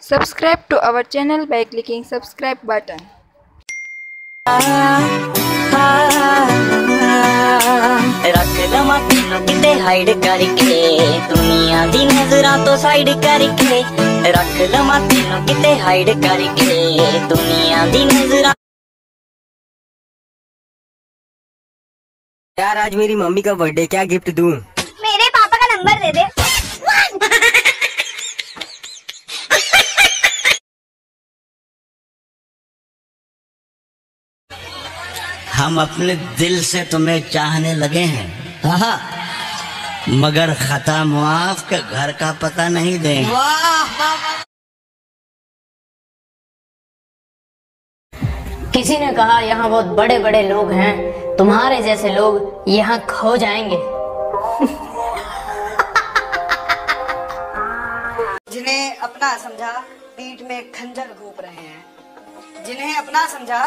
Subscribe to our channel by clicking subscribe button. रख लवा तेनू किते हाइड करके दुनिया दी नजरां तो साइड करके रख लवा तेनू किते हाइड करके दुनिया दी नजरां। यार आज मेरी मम्मी का बर्थडे, क्या गिफ्ट दूं? मेरे पापा का नंबर दे दे। हम अपने दिल से तुम्हें चाहने लगे हैं, हाँ, मगर खत्म मुआफ के घर का पता नहीं देंगे। किसी ने कहा यहाँ बहुत बड़े बड़े लोग हैं, तुम्हारे जैसे लोग यहाँ खो जाएंगे। जिन्हें अपना समझा पीठ में खंजर घोंप रहे हैं, जिन्हें अपना समझा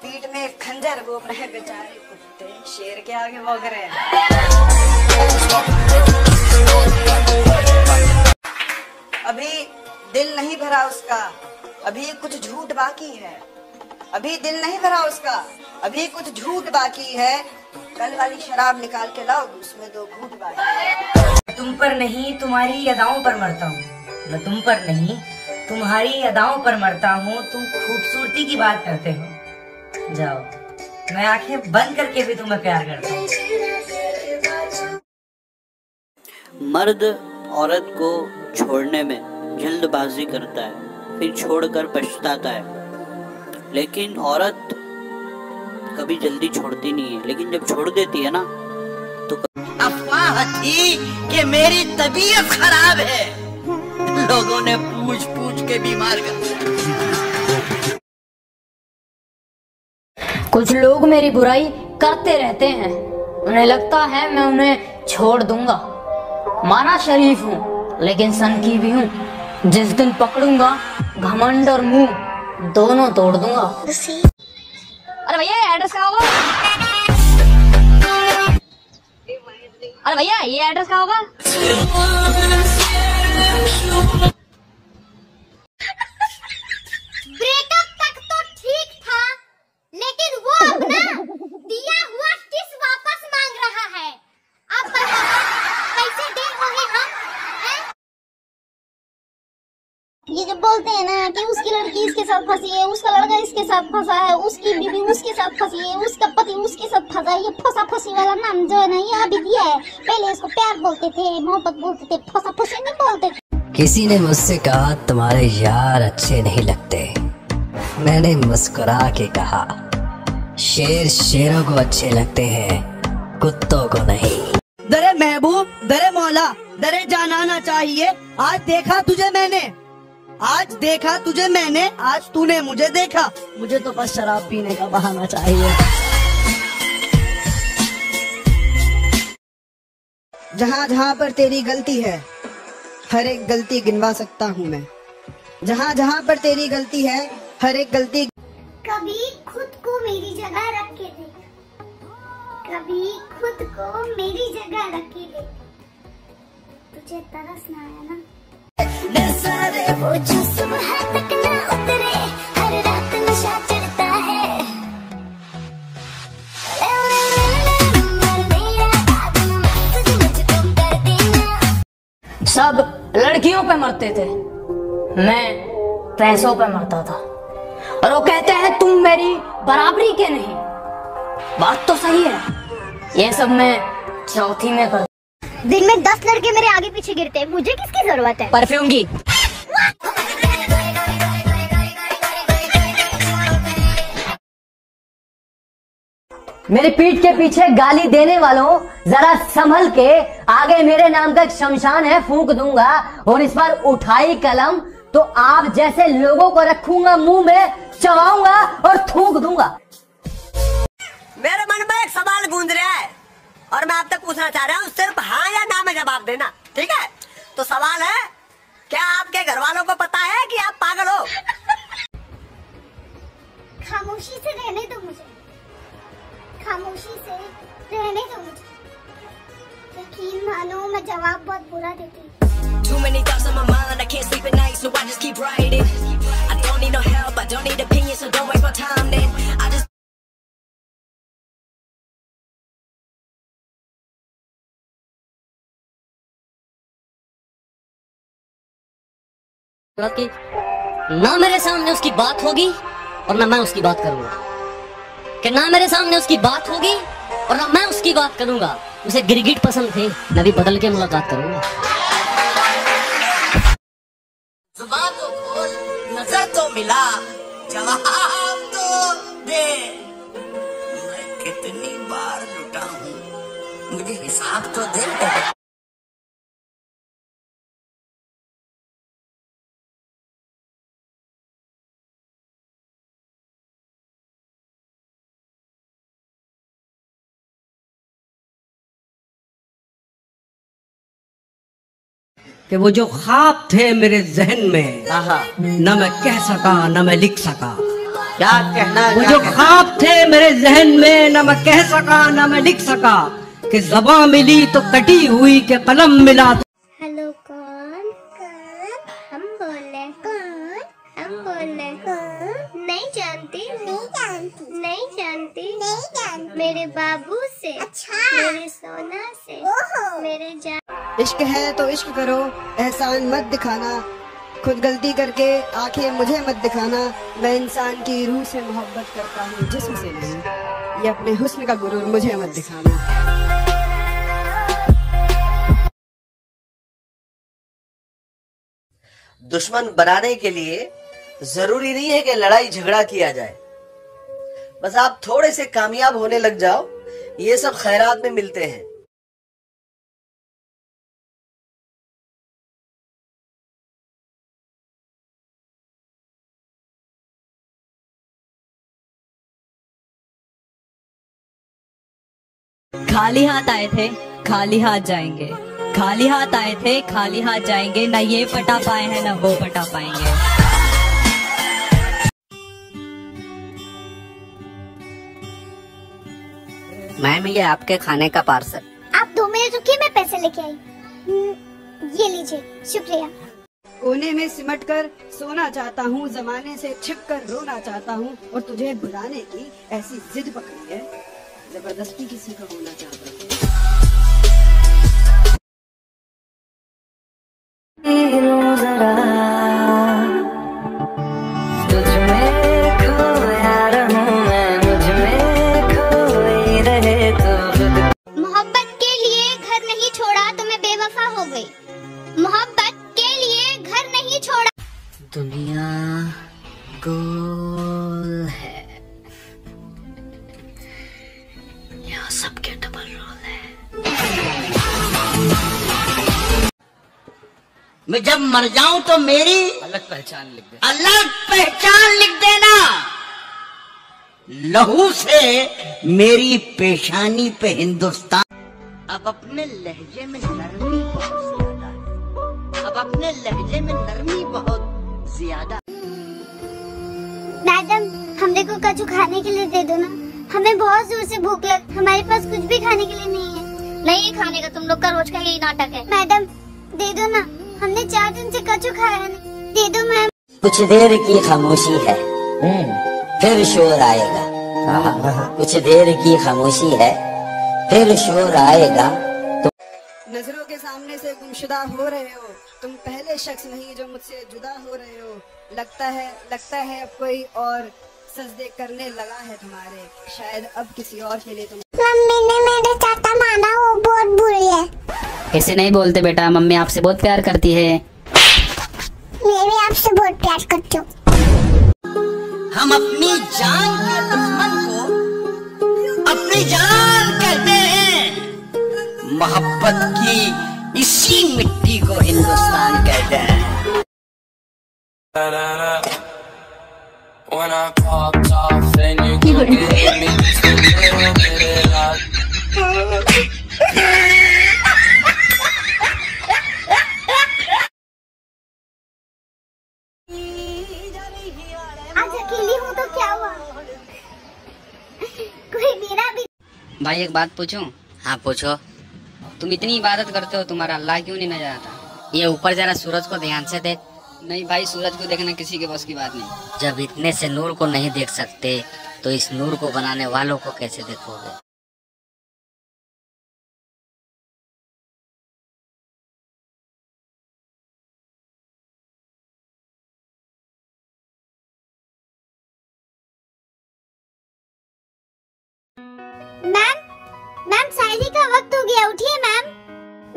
पीठ में खंजर घोंप रहे हैं, बेचारे कुत्ते शेर के आगे भौंक रहे हैं। अभी दिल नहीं भरा उसका, अभी कुछ झूठ बाकी है। अभी दिल नहीं भरा उसका, अभी कुछ झूठ बाकी है। कल वाली शराब निकाल के लाओ, उसमें 2 घूंट बाकी है। तुम पर नहीं तुम्हारी अदाओं पर मरता हूँ, मैं तुम पर नहीं तुम्हारी अदाओं पर मरता हूँ। तुम खूबसूरती की बात करते हो, जाओ मैं आंखें बंद करके भी तुम्हें प्यार करता हूँ। मर्द औरत को छोड़ने में जल्दबाजी करता है, फिर छोड़कर पछताता है, लेकिन औरत कभी जल्दी छोड़ती नहीं है। लेकिन जब छोड़ देती है ना तो अफवाह थी कि मेरी तबीयत खराब है, लोगों ने पूछ पूछ के बीमार कर। कुछ लोग मेरी बुराई करते रहते हैं, उन्हें लगता है मैं उन्हें छोड़ दूंगा। माना शरीफ हूँ लेकिन सनकी भी हूँ, जिस दिन पकड़ूंगा घमंड और मुंह दोनों तोड़ दूंगा। अरे भैया एड्रेस क्या होगा? अरे भैया ये एड्रेस क्या होगा? ब्रेकअप तक तो ठीक था, लेकिन वो अपना दिया हुआ किस वापस मांग रहा है। अब बताओ कैसे दे होंगे हम? ये जब बोलते हैं ना कि उसकी लड़की इसके साथ फंसी है, उसका लड़का इसके साथ फंसा है, उसकी बीवी उसके साथ फंसी है, उसका पति उसके साथ फंसा है, ये फंसा फंसी वाला नाम जो है ना यहाँ भी दिया है। पहले इसको प्यार बोलते थे, मोहब्बत बोलते थे, फंसा फंसी नहीं बोलते थे। किसी ने मुझसे कहा तुम्हारे यार अच्छे नहीं लगते, मैंने मुस्कुरा के कहा शेर शेरों को अच्छे लगते हैं, कुत्तों को नहीं। दरे महबूब, दरे मौला, दरे जानाना चाहिए। आज देखा तुझे मैंने, आज देखा तुझे मैंने, आज तूने मुझे देखा। मुझे तो बस शराब पीने का बहाना चाहिए। जहाँ जहाँ पर तेरी गलती है, हर एक गलती गिनवा सकता हूँ मैं। जहाँ जहाँ पर तेरी गलती है, हर एक गलती। कभी खुद को मेरी जगह रख के देख, कभी खुद को मेरी जगह रख के देख। तुझे तरस ना आया ना? वो जो सुबह तक ना उतरे, हर रात नशा चढ़ता है। सब लड़कियों पे मरते थे, मैं पैसों पे मरता था। और वो कहते हैं तुम मेरी बराबरी के नहीं। बात तो सही है, ये सब मैं चौथी में कर। दिन में 10 लड़के मेरे आगे पीछे गिरते हैं, मुझे किसकी जरूरत है? परफ्यूम की। मेरी पीठ के पीछे गाली देने वालों, जरा संभल के, आगे मेरे नाम का एक शमशान है, फूंक दूंगा। और इस बार उठाई कलम तो आप जैसे लोगों को रखूंगा मुंह में, चबाऊंगा और थूक दूंगा। मेरे मन में एक सवाल गूंज रहा है और मैं आप तक पूछना चाह रहा हूँ, सिर्फ हाँ या ना में जवाब देना, ठीक है? तो सवाल है, क्या आपके घर वालों को पता है कि आप पागल हो? खामोशी से रहने दो मुझे, खामोशी से रहने दो मुझे। यकीन मानो मैं जवाब बहुत बुरा देती हूँ। Too many thoughts on my mind, I can't sleep at night, so I just keep writing. कि ना मेरे सामने उसकी बात होगी और ना मैं उसकी बात करूंगा, कि ना मेरे सामने उसकी बात होगी और ना मैं उसकी बात करूंगा। उसे गिरगिट पसंद थे, मैं भी बदल के मुलाकात करूंगा। जुबान तो खोल, नजर तो मिला, जवाब तो दे। मैं कितनी बार लुटा हूँ, मुझे हिसाब तो दे। कि वो जो ख्वाब थे मेरे जहन में, न मैं कह सका न मैं लिख सका। क्या कहना, वो जो ख्वाब थे मेरे जहन में, न मैं कह सका न मैं लिख सका। कि ज़बां मिली तो कटी हुई, के कलम मिला। हेलो कौन? हम बोले कौन? हम बोले कौन? नहीं जानती, नहीं जानती मेरे बाबू से, मेरे सोना से, मेरे जान। इश्क है तो इश्क करो, एहसान मत दिखाना। खुद गलती करके आंखें मुझे मत दिखाना। मैं इंसान की रूह से मोहब्बत करता हूँ, जिस्म से नहीं। ये अपने हुस्न का गुरूर मुझे मत दिखाना। दुश्मन बनाने के लिए जरूरी नहीं है कि लड़ाई झगड़ा किया जाए। बस आप थोड़े से कामयाब होने लग जाओ, ये सब खैरात में मिलते हैं। खाली हाथ आए थे, खाली हाथ जाएंगे। खाली हाथ आए थे, खाली हाथ जाएंगे। ना ये पटा पाए हैं, ना वो पटा पाएंगे। मैम, ये आपके खाने का पार्सल। आप 2 मिनट रुकिए, मैं पैसे लेके आई। ये लीजिए, शुक्रिया। कोने में सिमट कर सोना चाहता हूँ, जमाने से छिप कर रोना चाहता हूँ। और तुझे भुलाने की ऐसी जिद पकड़ी है, जबरदस्ती किसी का होना चाहता हूँ। मोहब्बत के लिए घर नहीं छोड़ा तो मैं बेवफा हो गई। मोहब्बत के लिए घर नहीं छोड़ा। दुनिया गोल है, यहाँ सबके डबल रोल है। मैं जब मर जाऊं तो मेरी अलग पहचान लिख दे। अलग पहचान लिख देना। लहू से मेरी पेशानी पे हिंदुस्तान। अब अपने लहजे में नरमी बहुत ज्यादा है। अब अपने लहजे में नरमी बहुत ज्यादा। मैडम, हमने को कछु खाने के लिए दे दो ना। हमें बहुत जोर से भूख लग, हमारे पास कुछ भी खाने के लिए नहीं है। नहीं खाने का, तुम लोग का रोज का यही नाटक है। मैडम दे दो ना, हमने 4 दिन से कछु खाया नहीं। दे दो मैम। कुछ देर की खामोशी है, फिर शोर आएगा। कुछ देर की खामोशी है, फिर शोर आएगा। नजरों के सामने से गुमशुदा हो रहे हो, तुम पहले शख्स नहीं जो मुझसे जुदा हो रहे हो। लगता है अब कोई और सजदे करने लगा है तुम्हारे, शायद अब किसी और के लिए तुम। मम्मी ने मेरे चाचा माना, वो बहुत बुरी है। ऐसे नहीं बोलते बेटा, मम्मी आपसे बहुत प्यार करती है। मैं भी आपसे बहुत प्यार करती हूँ। हम अपनी जान के दुश्मन को अपनी जान कहते हैं। मोहब्बत की इसी मिट्टी को हिंदुस्तान कहते हैं। When I popped off, then you could give me just a little bit of love. आज अकेली हूँ तो क्या हुआ? कोई मेरा भी। भाई एक बात पूछूं? हाँ पूछो। तुम इतनी इबादत करते हो, तुम्हारा अल्लाह क्यों नहीं नजर आता? ये ऊपर जरा सूरज को ध्यान से देख। नहीं भाई, सूरज को देखना किसी के बस की बात नहीं। जब इतने से नूर को नहीं देख सकते तो इस नूर को बनाने वालों को कैसे देखोगे? मैम, मैम शायरी का वक्त हो गया, उठिए मैम।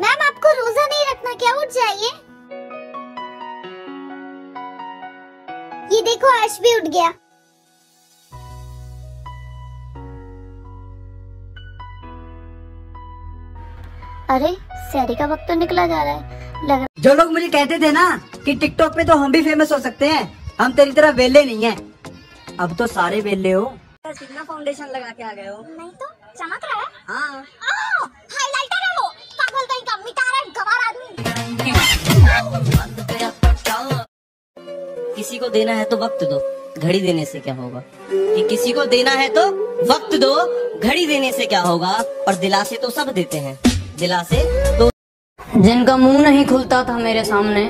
मैम आपको रोजा नहीं रखना क्या? उठ जाइए। ये देखो अर्श भी उठ गया। अरे शायरी का वक्त तो निकला जा रहा है। लग जो लोग मुझे कहते थे ना कि टिकटॉक पे तो हम भी फेमस हो सकते हैं, हम तेरी तरह वेले नहीं हैं। अब तो सारे वेले हो। कितना फाउंडेशन लगा के आ गए हो? नहीं तो चमक रहा है। हाँ, हाइलाइटर है वो, पागल कहीं का, मिटारा गवार आदमी। किसी को देना है तो वक्त दो, घड़ी देने से क्या होगा। कि किसी को देना है तो वक्त दो, घड़ी देने से क्या होगा। और दिलासे तो सब देते हैं, दिलासे तो। जिनका मुंह नहीं खुलता था मेरे सामने,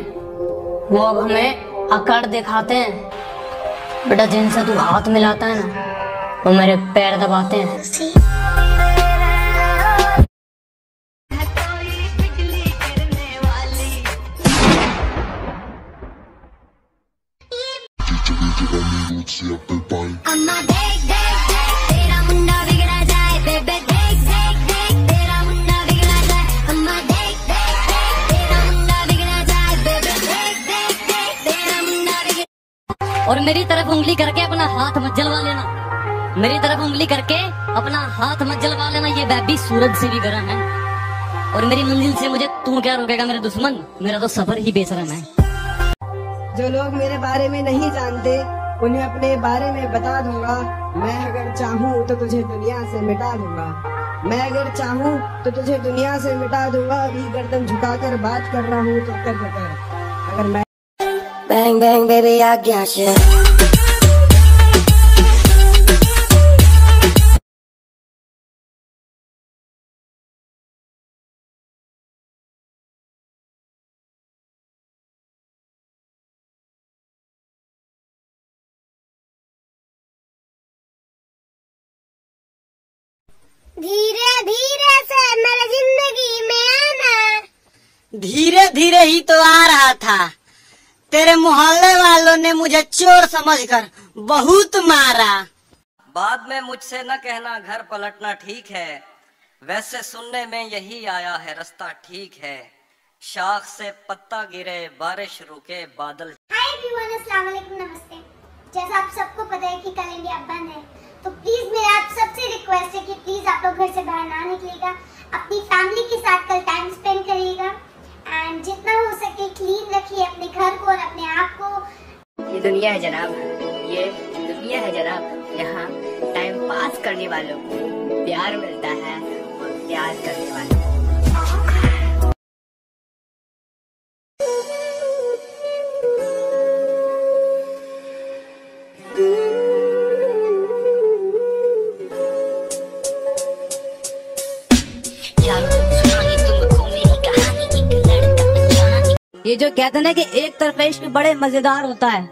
वो अब हमें अकड़ दिखाते हैं। बेटा जिनसे तू हाथ मिलाता है ना, वो मेरे पैर दबाते हैं। अम्मा देख देख देख तेरा मुंडा बिगड़ा जाए, बेबे देख देख देख तेरा मुंडा बिगड़ा जाए। अम्मा देख देख देख तेरा मुंडा बिगड़ा जाए, बेबे देख देख देख तेरा मुंडा बिगड़ा। और मेरी तरफ उंगली करके अपना हाथ मत जलवा लेना। मेरी तरफ उंगली करके अपना हाथ मत जलवा लेना। ये बेबी सूरज से भी गर्म है। और मेरी मंजिल से मुझे तू क्या रोकेगा मेरे दुश्मन, मेरा तो सफर ही बेशरम है। जो लोग मेरे बारे में नहीं जानते उन्हें अपने बारे में बता दूंगा। मैं अगर चाहूँ तो तुझे दुनिया से मिटा दूंगा। मैं अगर चाहूँ तो तुझे दुनिया से मिटा दूंगा। अभी गर्दन झुकाकर बात कर रहा हूँ तो कर अगर मैं बैंग बैंग बेबी आज्ञा से। धीरे धीरे से मेरे जिंदगी में आना। धीरे धीरे ही तो आ रहा था। तेरे मोहल्ले वालों ने मुझे चोर समझकर बहुत मारा। बाद में मुझसे न कहना घर पलटना ठीक है, वैसे सुनने में यही आया है रास्ता ठीक है। शाख से पत्ता गिरे, बारिश रुके, बादल। हाय एवरीवन, अस्सलाम वालेकुम, नमस्ते। जैसा आप सबको पता है कि कल इंडिया बंद है, तो प्लीज मेरा आप सबसे रिक्वेस्ट है कि प्लीज आप लोग घर से बाहर ना निकलिएगा। अपनी फैमिली के साथ कल टाइम स्पेंड करिएगा एंड जितना हो सके क्लीन रखिए अपने घर को और अपने आप को। ये दुनिया है जनाब, ये दुनिया है जनाब। यहाँ टाइम पास करने वालों को प्यार मिलता है और प्यार करने वालों को। ये जो कहते हैं कि एक तरफा इश्क बड़े मजेदार होता है,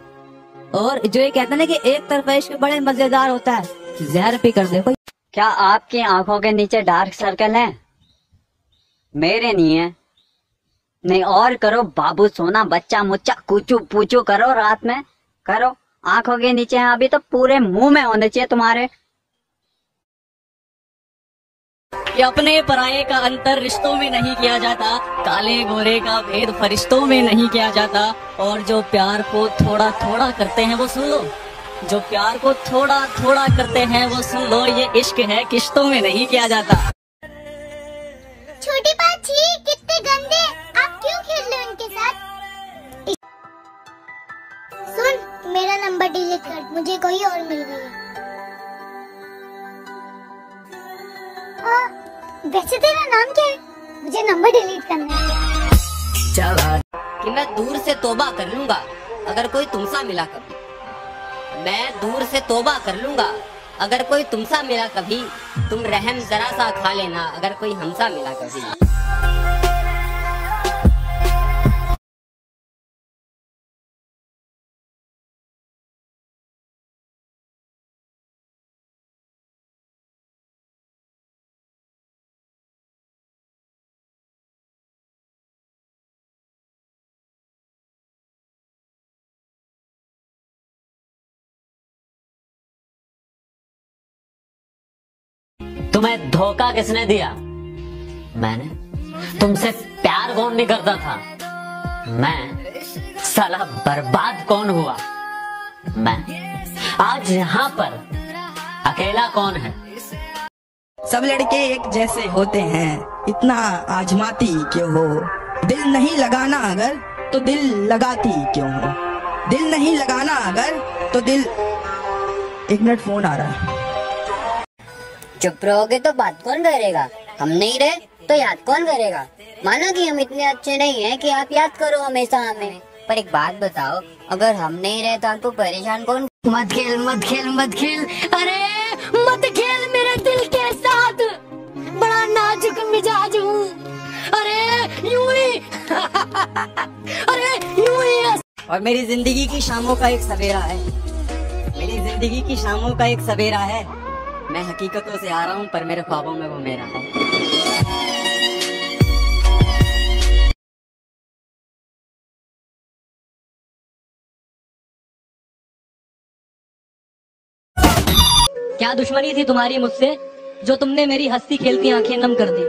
और जो ये कहते हैं कि एक तरफा इश्क बड़े मजेदार होता है, जहर पी कर देखो। क्या आपकी आंखों के नीचे डार्क सर्कल है? मेरे नहीं है। नहीं और करो बाबू सोना बच्चा मुच्चा कूचू पूचू करो, रात में करो। आंखों के नीचे हैं, अभी तो पूरे मुंह में होने चाहिए तुम्हारे। ये अपने पराये का अंतर रिश्तों में नहीं किया जाता, काले गोरे का भेद फरिश्तों में नहीं किया जाता। और जो प्यार को थोड़ा थोड़ा करते हैं वो सुन लो, जो प्यार को थोड़ा थोड़ा करते हैं वो सुन लो, ये इश्क है किश्तों में नहीं किया जाता। छोटी पाछी कितने गंदे, आप क्यों खेल रहे हो उनके साथ? सुन, मेरा नंबर डिलीट कर, मुझे कोई और मिल गई है। वैसे तेरा नाम क्या है? मुझे नंबर डिलीट करना है। चल कि मैं दूर से तौबा कर लूंगा अगर कोई तुमसा मिला कभी। मैं दूर से तौबा कर लूंगा अगर कोई तुमसा मिला कभी। तुम रहम जरा सा खा लेना अगर कोई हमसा मिला कभी। तुम्हें धोखा किसने दिया? मैंने। तुमसे प्यार कौन नहीं करता था? मैं। साला बर्बाद कौन हुआ? मैं। आज यहाँ पर अकेला कौन है? सब लड़के एक जैसे होते हैं, इतना आजमाती क्यों हो? दिल नहीं लगाना अगर तो दिल लगाती क्यों हो? दिल नहीं लगाना अगर तो दिल। 1 मिनट, फोन आ रहा है। चुप रहोगे तो बात कौन करेगा? हम नहीं रहे तो याद कौन करेगा? माना कि हम इतने अच्छे नहीं हैं कि आप याद करो हमेशा हमें, पर एक बात बताओ, अगर हम नहीं रहे तो आपको परेशान कौन? मत खेल मत खेल मत खेल, अरे मत खेल मेरे दिल के साथ, बड़ा नाजुक मिजाज हूँ। अरे यूं ही अरे यूं ही। और मेरी जिंदगी की शामों का एक सवेरा है, मेरी जिंदगी की शामों का एक सवेरा है। मैं हकीकतों से आ रहा हूँ पर मेरे ख्वाबों में वो मेरा है। क्या दुश्मनी थी तुम्हारी मुझसे जो तुमने मेरी हंसती खेलती आंखें नम कर दी?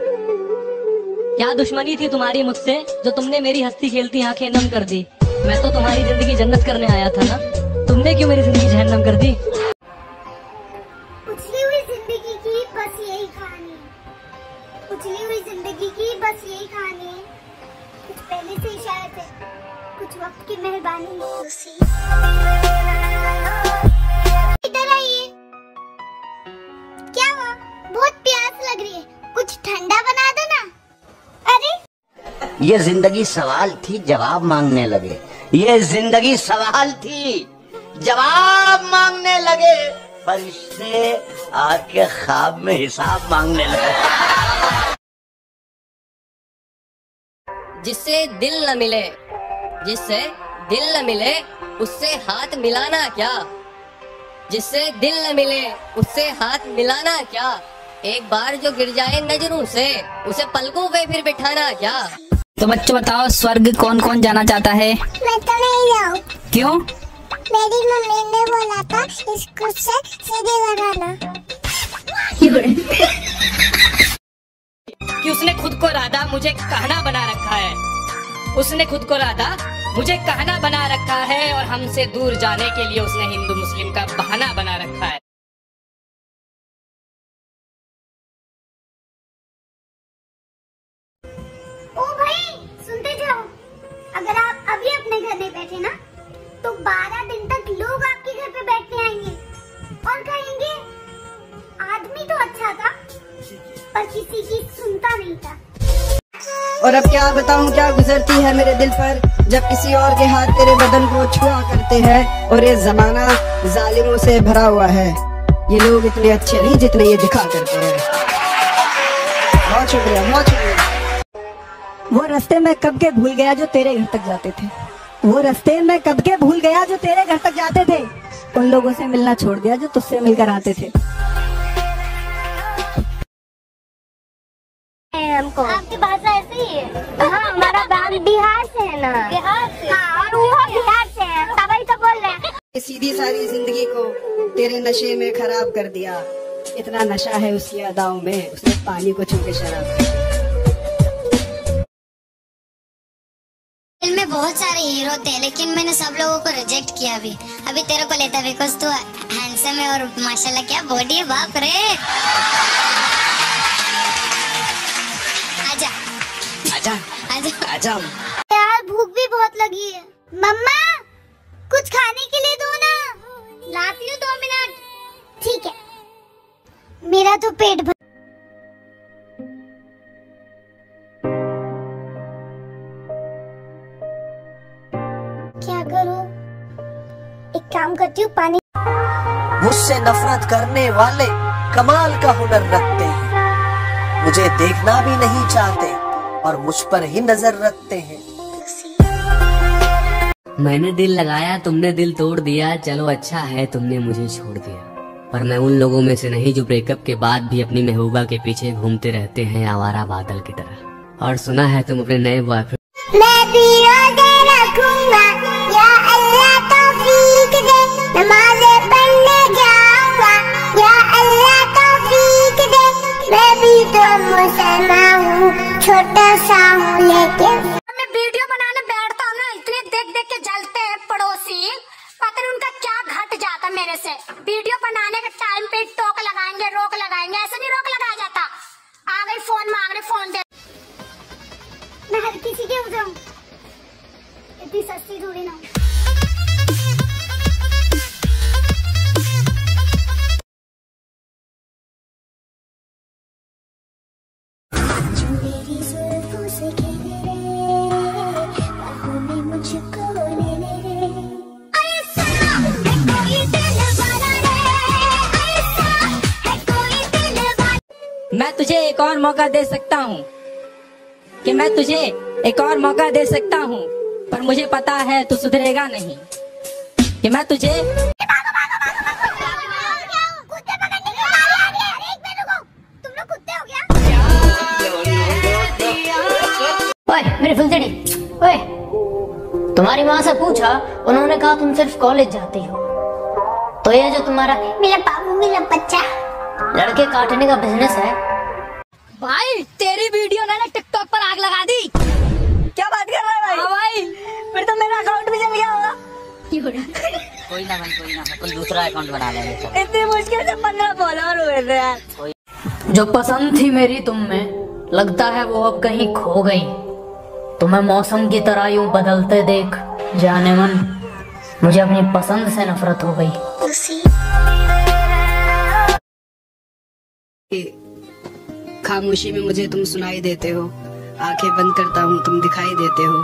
क्या दुश्मनी थी तुम्हारी मुझसे जो तुमने मेरी हंसती खेलती आंखें नम कर दी? मैं तो तुम्हारी जिंदगी जन्नत करने आया था ना, तुमने क्यों मेरी जिंदगी जहन्नम कर दी? उछली हुई जिंदगी की बस यही कहानी है, उछली हुई जिंदगी की बस यही कहानी है। कुछ पहले से इशारे थे, कुछ वक्त की मेहरबानी। इधर आइए। क्या हुआ? बहुत प्यास लग रही है, कुछ ठंडा बना दो ना। अरे ये जिंदगी सवाल थी, जवाब मांगने लगे। ये जिंदगी सवाल थी, जवाब मांगने लगे। फरिश्ते आके ख्वाब में हिसाब मांगने लगे। जिससे दिल न मिले, जिससे दिल न मिले उससे हाथ मिलाना क्या? जिससे दिल न मिले उससे हाथ मिलाना क्या? एक बार जो गिर जाए नजरों से उसे पलकों पे फिर बिठाना क्या? तो बच्चों बताओ, स्वर्ग कौन कौन जाना चाहता है? मैं तो नहीं जाऊँ। क्यों? मेरी मम्मी ने बोला था इसको से सीधे लगाना। कि उसने खुद को राधा मुझे कहना बना रखा है, उसने खुद को राधा मुझे कहना बना रखा है, और हमसे दूर जाने के लिए उसने हिंदू मुस्लिम का बहाना बना रखा है। ओ भाई सुनते जाओ, अगर आप अभी अपने घर नहीं बैठे ना तो 12 दिन तक लोग आपके घर पे बैठने आएंगे और कहेंगे आदमी तो अच्छा था पर किसी की सुनता नहीं था। और अब क्या बताऊं क्या गुजरती है मेरे दिल पर, जब किसी और के हाथ तेरे बदन को छुआ करते हैं। और ये जमाना जालिमों से भरा हुआ है, ये लोग इतने अच्छे नहीं जितने ये दिखा करते हैं। बहुत शुक्रिया, बहुत शुक्रिया। वो रास्ते में कब के भूल गया जो तेरे घर तक जाते थे, वो रास्ते में कब के भूल गया जो तेरे घर तक जाते थे। उन लोगों से मिलना छोड़ दिया जो तुझसे मिलकर आते थे। हमको आपकी भाषा ऐसी ही है। हाँ, हमारा गांव बिहार से है ना। बिहार से? हाँ, और वो बिहार से है, तभी तो बोल रहे हैं। सीधी सारी जिंदगी को तेरे नशे में खराब कर दिया। इतना नशा है उसकी अदाओं में, उसने पानी को छू के शराब कर दिया। फिल्म में बहुत सारे हीरो थे लेकिन मैंने सब लोगों को रिजेक्ट किया। अभी तेरे को लेता बिकॉज तू हैंडसम है और माशाल्लाह क्या बॉडी है, बाप रे। आजा आजा आजा आजा। यार भूख भी बहुत लगी है। मम्मा कुछ खाने के लिए दो ना। लाती हूँ 2 मिनट। ठीक है, मेरा तो पेट भर। क्या करूँ? एक काम करती हूँ, पानी। मुझसे नफरत करने वाले कमाल का हुनर रखते हैं, मुझे देखना भी नहीं चाहते और मुझ पर ही नजर रखते हैं। मैंने दिल लगाया, तुमने दिल तोड़ दिया। चलो अच्छा है तुमने मुझे छोड़ दिया, पर मैं उन लोगों में से नहीं जो ब्रेकअप के बाद भी अपनी महबूबा के पीछे घूमते रहते हैं आवारा बादल की तरह। और सुना है तुम अपने नए बॉयफ्रेंड। मैं भी रोजे रखूंगा, या अल्लाह तौफीक दे, नमाज़ें पढ़ने जाऊंगा, या अल्लाह तौफीक दे, और मौका दे सकता हूँ, कि मैं तुझे एक और मौका दे सकता हूँ, पर मुझे पता है तू सुधरेगा नहीं, कि मैं तुझे ओए मेरी फुलझड़ी, ओए तुम्हारी माँ से पूछा, उन्होंने कहा तुम सिर्फ कॉलेज जाती हो, तो ये जो तुम्हारा मेरा बाबू मेरा बच्चा लड़के काटने का बिजनेस है। भाई तेरी वीडियो ने टिकटॉक पर आग लगा दी। क्या बात कर रहा है भाई? हाँ भाई, फिर तो मेरा अकाउंट भी चल गया होगा। कोई ना कोई दूसरा अकाउंट बना लेंगे। इतनी मुश्किल से 15 फॉलोअर हुए थे यार। जो पसंद थी मेरी तुम में, लगता है वो अब कहीं खो गई। तुम्हें मौसम की तरह यूं बदलते देख जाने मन, मुझे अपनी पसंद से नफरत हो गई। खामोशी में मुझे तुम सुनाई देते हो, आंखें बंद करता हूँ तुम दिखाई देते हो।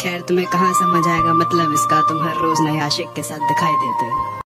खैर तुम्हें कहाँ समझ आएगा मतलब इसका, तुम हर रोज नए आशिक के साथ दिखाई देते हो।